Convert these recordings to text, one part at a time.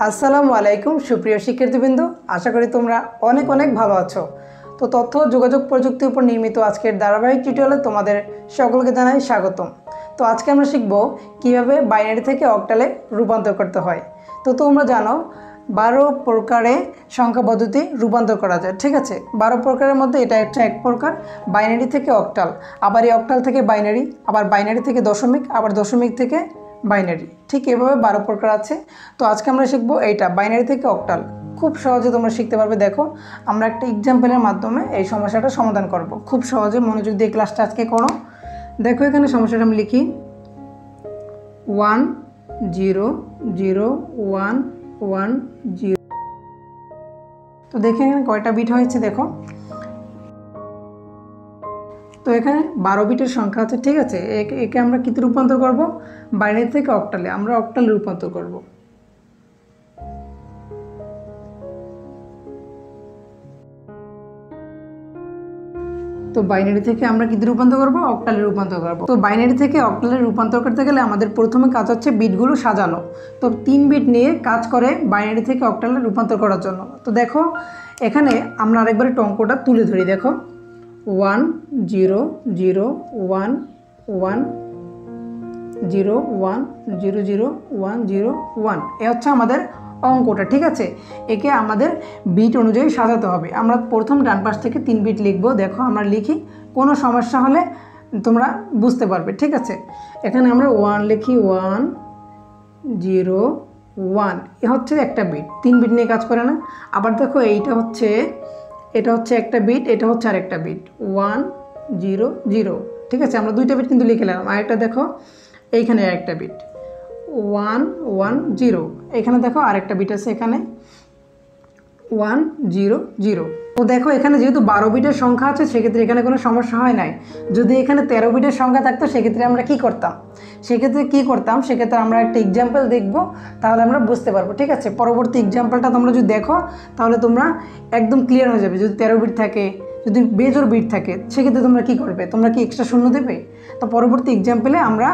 আসসালামু আলাইকুম সুপ্রিয় শিক্ষার্থীবৃন্দ, আশা করি তোমরা অনেক অনেক ভালো আছো। তো তথ্য যোগাযোগ প্রযুক্তির উপর নির্মিত আজকের ধারাবাহিক টিউটোরিয়ালে তোমাদের সকলকে জানাই স্বাগতম। তো আজকে আমরা শিখব কিভাবে বাইনারি থেকে অক্টালে রূপান্তর করতে হয়। তো তোমরা জানো 12 প্রকারে সংখ্যা পদ্ধতি রূপান্তর করা যায়, ঠিক আছে। 12 প্রকারের মধ্যে এটা একটা এক প্রকার, বাইনারি থেকে অক্টাল, আবার এই অক্টাল থেকে বাইনারি, আবার বাইনারি থেকে দশমিক, আবার দশমিক থেকে বাইনারি, ঠিক এভাবে 12 প্রকার আছে। তো আজকে আমরা শিখব এইটা বাইনারি থেকে অক্টাল। খুব সহজে তোমরা শিখতে পারবে। দেখো আমরা একটা এক্সাম্পলের মাধ্যমে এই সমস্যাটা সমাধান করব। খুব সহজে মনোযোগ দিয়ে ক্লাসটা আজকে করো। দেখো এখানে সমস্যাটা আমি লিখি 1 0 0 1 1 0। তো দেখে এখানে কয়টা বিট হয়েছে দেখো। তো এখানে 12 বিটের সংখ্যা আছে, ঠিক আছে। একে আমরা কিতে রূপান্তর করব? বাইনারি থেকে অক্টালে, আমরা অক্টালে রূপান্তর করব। তো বাইনারি থেকে আমরা কিতে রূপান্তর করব? অক্টালে রূপান্তর করব। তো বাইনারি থেকে অক্টালে রূপান্তর করতে গেলে আমাদের প্রথমে কাজ হচ্ছে বিটগুলো সাজানো। তো 3 বিট নিয়ে কাজ করে বাইনারি থেকে অক্টালে রূপান্তর করার জন্য। তো দেখো এখানে আমরা আরেকবার অঙ্কটা তুলে ধরি। দেখো 1 0 0 1 1 0 1 0 0 1 0 1, এ হচ্ছে আমাদের অঙ্কটা, ঠিক আছে। একে আমাদের বিট অনুযায়ী সাজাতে হবে। আমরা প্রথম ডান পাশ থেকে 3 বিট লিখব। দেখো আমরা লিখি, কোনো সমস্যা হলে তোমরা বুঝতে পারবে, ঠিক আছে। এখানে আমরা 1 লিখি, 1 0 1, এ হচ্ছে একটা বিট। 3 বিট নিয়ে কাজ করে না। আবার দেখো এটা হচ্ছে একটা বিট, এটা হচ্ছে আরেকটা বিট 1 0 0, ঠিক আছে। আমরা দুইটা বিট কিন্তু লিখে নিলাম। আরেকটা দেখো এইখানে আরেকটা বিট 1 1 0, এখানে দেখো আরেকটা বিট আছে এখানে 1 0 0। তো দেখো এখানে যেহেতু 12 বিটের সংখ্যা আছে সেক্ষেত্রে এখানে কোনো সমস্যা হয় নাই। যদি এখানে 13 বিটের সংখ্যা থাকতো সেক্ষেত্রে আমরা কি করতাম? সেক্ষেত্রে আমরা একটা এক্সাম্পল দেখব, তাহলে আমরা বুঝতে পারবো, ঠিক আছে। পরবর্তী এক্সাম্পলটা তোমরা যদি দেখো তাহলে তোমরা একদম ক্লিয়ার হয়ে যাবে। যদি 13 বিট থাকে, যদি বেজোড় বিট থাকে, সেক্ষেত্রে তোমরা কি করবে? তোমরা কি এক্সট্রা শূন্য দেবে? তো পরবর্তী এক্সাম্পলে আমরা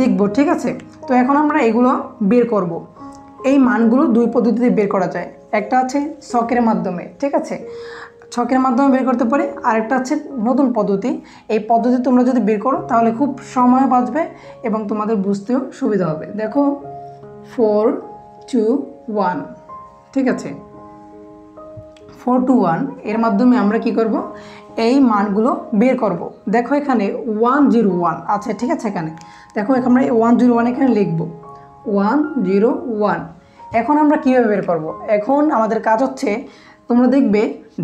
দেখব, ঠিক আছে। তো এখন আমরা এগুলো বের করব। এই মানগুলো দুই পদ্ধতিতে বের করা যায়। একটা আছে ছকের মাধ্যমে, ঠিক আছে, ছকের মাধ্যমে বের করতে পারি। আরেকটা আছে নতুন পদ্ধতি। এই পদ্ধতি তোমরা যদি বের করো তাহলে খুব সময় বাঁচবে এবং তোমাদের বুঝতেও সুবিধা হবে। দেখো 4 2 1, ঠিক আছে। 4 2 1 এর মাধ্যমে আমরা কি করব? এই মানগুলো বের করব। দেখো এখানে 1 0 1 আছে, ঠিক আছে। এখানে দেখো আমরা 1 0 1 এখানে লিখব 1 0 1। এখন আমরা কীভাবে বের করব? এখন আমাদের কাজ হচ্ছে, তোমরা দেখবে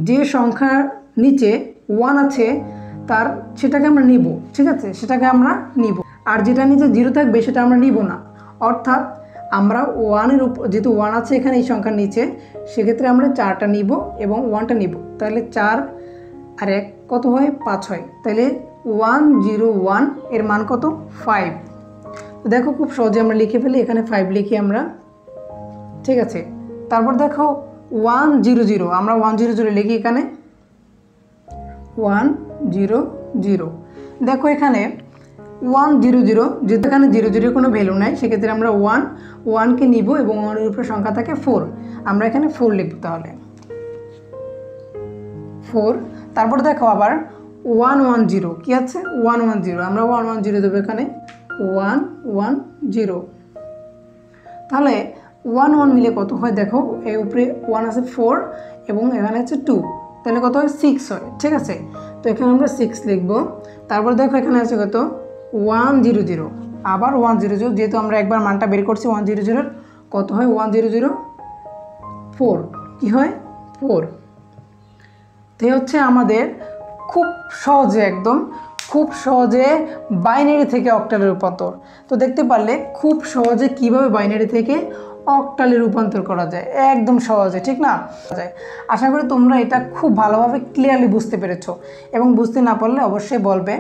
যে সংখ্যার নিচে 1 আছে সেটাকে আমরা নিব, ঠিক আছে, সেটাকে আমরা নিব। আর যেটা নিচে 0 থাকবে সেটা আমরা নিব না। অর্থাৎ আমরা 1-এর উপর, যেহেতু 1 আছে এখানে এই সংখ্যার নিচে, সেক্ষেত্রে আমরা 4টা নিব এবং 1টা নিব। তাহলে 4 আর 1 কত হয়? 5 হয়। তাহলে 1 0 1 এর মান কত? 5। দেখো খুব সহজে আমরা লিখে ফেলি, এখানে 5 লিখি আমরা, ঠিক আছে। তারপর দেখো 1 0 0, আমরা 1 0 0 লিখি এখানে 1 0 0। দেখো এখানে 1 0 0, যেহেতু এখানে 0 0 কোনো ভ্যালু নাই, সেক্ষেত্রে আমরা 1কে নিব এবং 1-এর উপরে সংখ্যা থাকে 4, আমরা এখানে 4 লিখব। তাহলে 4। তারপর দেখো আবার 1 1 0, কি আছে? 1 1 0, আমরা 1 1 0 দেবো এখানে 1 1 0। তাহলে 1 1 মিলে কত হয়? দেখো এই উপরে 1 আছে 4 এবং এখানে আছে 2, তাহলে কত হয়? 6 হয়, ঠিক আছে। তো এখানে আমরা 6 লিখব। তারপর দেখো এখানে আছে কত? 1 0 0, আবার 1 0 0, যেহেতু আমরা একবার মানটা বের করছি 1 0 0, কত হয়? 1 0 0 4, কি হয়? 4। তো হচ্ছে আমাদের খুব সহজে, একদম খুব সহজে বাইনারি থেকে অক্টালে রূপান্তর। তো দেখতে পারলে খুব সহজে কিভাবে বাইনারি থেকে অক্টালে রূপান্তর করা যায়, একদম সহজে, ঠিক না? আশা করি তোমরা এটা খুব ভালোভাবে ক্লিয়ারলি বুঝতে পেরেছো, এবং বুঝতে না পারলে অবশ্যই বলবে।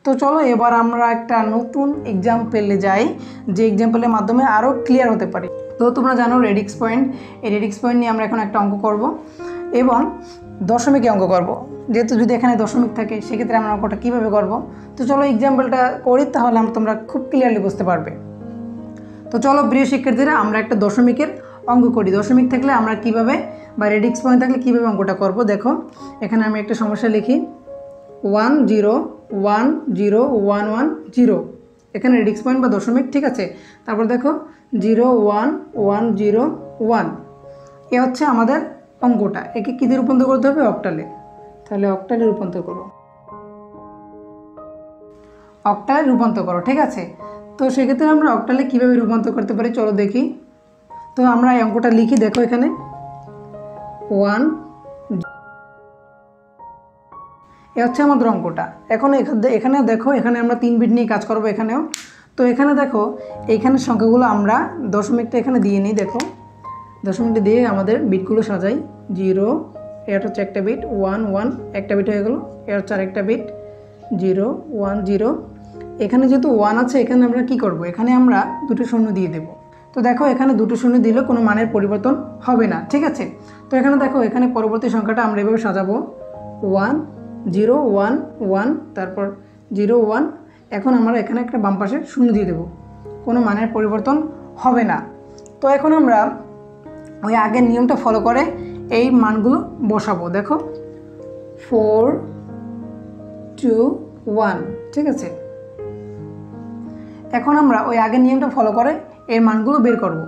তো চলো এবার আমরা একটা নতুন এক্সাম্পলে যাই, যে এক্সাম্পলের মাধ্যমে আরও ক্লিয়ার হতে পারি। তো তোমরা জানো রেডিক্স পয়েন্ট, এই রেডিক্স পয়েন্ট নিয়ে আমরা এখন একটা অঙ্ক করব এবং দশমিকে অঙ্ক করব। যেহেতু যদি এখানে দশমিক থাকে সেক্ষেত্রে আমরা অঙ্কটা কীভাবে করব? তো চলো এক্সাম্পলটা করি, তাহলে তোমরা খুব ক্লিয়ারলি বুঝতে পারবে। তো চলো প্রিয় শিক্ষার্থীরা, আমরা একটা দশমিকের অঙ্ক করি। দশমিক থাকলে আমরা কিভাবে বা রেডিক্স পয়েন্ট থাকলে কীভাবে অঙ্কটা করব দেখো। এখানে আমি একটা সমস্যা লিখি 1 0 1 0 1 1 0, এখানে রেডিক্স পয়েন্ট বা দশমিক, ঠিক আছে। তারপর দেখো 0 1 1 0 1, এ হচ্ছে আমাদের অঙ্কটা। একে কী দিয়ে রূপান্তর করতে হবে? অক্টালে। তাহলে অক্টালে রূপান্তর করো, অক্টালে রূপান্তর করো, ঠিক আছে। তো সেক্ষেত্রে আমরা অক্টালে কীভাবে রূপান্তর করতে পারি চলো দেখি। তো আমরা এই অঙ্কটা লিখি, দেখো এখানে 1, এ হচ্ছে আমাদের অঙ্কটা। এখন এখানে দেখো, এখানে আমরা 3 বিট নিয়ে কাজ করবো এখানেও। তো এখানে দেখো এইখানে সংখ্যাগুলো আমরা দশমিকটা এখানে দিয়ে নিই। দেখো দশমিকটা দিয়ে আমাদের বিটগুলো সাজাই। 0, এর হচ্ছে একটা বিট, 1 1 একটা বিট হয়ে গেলো, এর হচ্ছে আরেকটা বিট 0 1 0। এখানে যেহেতু 1 আছে, এখানে আমরা কি করব? এখানে আমরা দুটো শূন্য দিয়ে দেব। তো দেখো এখানে দুটো শূন্য দিলে কোনো মানের পরিবর্তন হবে না, ঠিক আছে। তো এখানে দেখো, এখানে পরবর্তী সংখ্যাটা আমরা এভাবে সাজাবো 1 0 1 1, তারপর 0 1। এখন আমরা এখানে একটা বাম পাশে শূন্য দিয়ে দেবো, কোনো মানের পরিবর্তন হবে না। তো এখন আমরা ওই আগের নিয়মটা ফলো করে এই মানগুলো বসাবো। দেখো 4 2 1, ঠিক আছে। এখন আমরা ওই আগের নিয়মটা ফলো করে এর মানগুলো বের করব।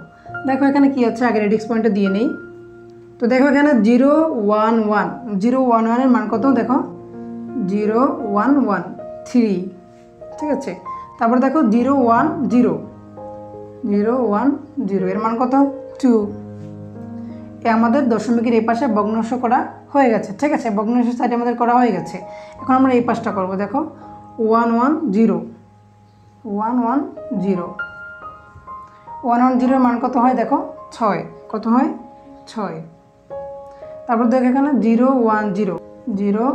দেখো এখানে কি আছে, আগে রেডিক্স পয়েন্টটা দিয়ে নেই। তো দেখো এখানে 0 1 1 0 1 1 এর মান কত? দেখো 0 1 1 3, ঠিক আছে। তারপর দেখো 0 1 0 0 1 0 এর মান কত? 2। এ আমাদের দশমিকের এই পাশে ভগ্নাংশ করা হয়ে গেছে, ঠিক আছে। ভগ্নাংশ সাইডে আমাদের করা হয়ে গেছে। এখন আমরা এই পাশটা করব। দেখো 1 1 0 1 1 0 1 1 0 এর মান কত হয়? দেখো 6, কত হয়? 6। তারপর দেখো এখানে 0 1 0 0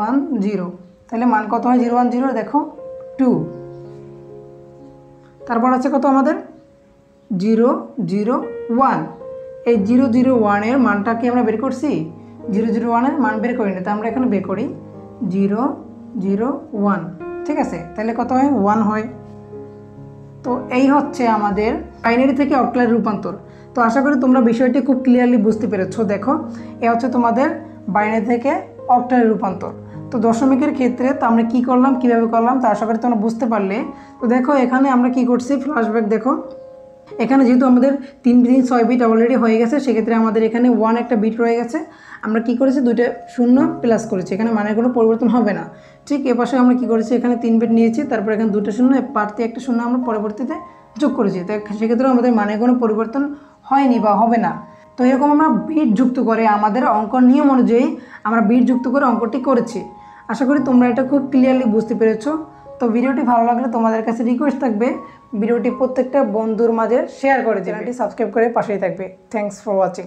1 0, তাহলে মান কত হয় 0 1 0? দেখো 2। তারপর আছে কত আমাদের? 0 0 1। এই 0 0 1 এর মানটা কি আমরা বের করছি? 0 0 1 এর মান বের করিনি, তো আমরা এখানে বের করি 0 0 1, ঠিক আছে। তাহলে কত হয়? 1 হয়। তো এই হচ্ছে আমাদের বাইনারি থেকে অক্টালের রূপান্তর। তো আশা করি তোমরা বিষয়টি খুব ক্লিয়ারলি বুঝতে পেরেছো। দেখো এ হচ্ছে তোমাদের বাইনারি থেকে অক্টালের রূপান্তর। তো দশমিকের ক্ষেত্রে তো আমরা কী করলাম, কীভাবে করলাম, তো আশা করি তোমরা বুঝতে পারলে। তো দেখো এখানে আমরা কি করছি, ফ্ল্যাশব্যাক দেখো। এখানে যেহেতু আমাদের 3 3 6 বিট অলরেডি হয়ে গেছে, সেক্ষেত্রে আমাদের এখানে 1 একটা বিট রয়ে গেছে। আমরা কি করেছি, দুইটা শূন্য প্লাস করেছি, এখানে মানের কোনো পরিবর্তন হবে না। ঠিক এ পাশে আমরা কি করেছি, এখানে 3 বিট নিয়েছি, তারপর এখানে দুটো শূন্য, পার্থে একটা শূন্য আমরা পরবর্তীতে যোগ করেছি। তো সেক্ষেত্রেও আমাদের মানের কোনো পরিবর্তন হয়নি বা হবে না। তো এরকম আমরা বিট যুক্ত করে আমাদের অঙ্কর নিয়ম অনুযায়ী আমরা বিট যুক্ত করে অঙ্কটি করেছি। আশা করি তোমরা এটা খুব ক্লিয়ারলি বুঝতে পেরেছো। তো ভিডিওটি ভালো লাগলে তোমাদের কাছে রিকোয়েস্ট থাকবে ভিডিওটি প্রত্যেকটা বন্ধুর মাঝে শেয়ার করে, চ্যানেলটি সাবস্ক্রাইব করে পাশেই থাকবে। Thanks for watching.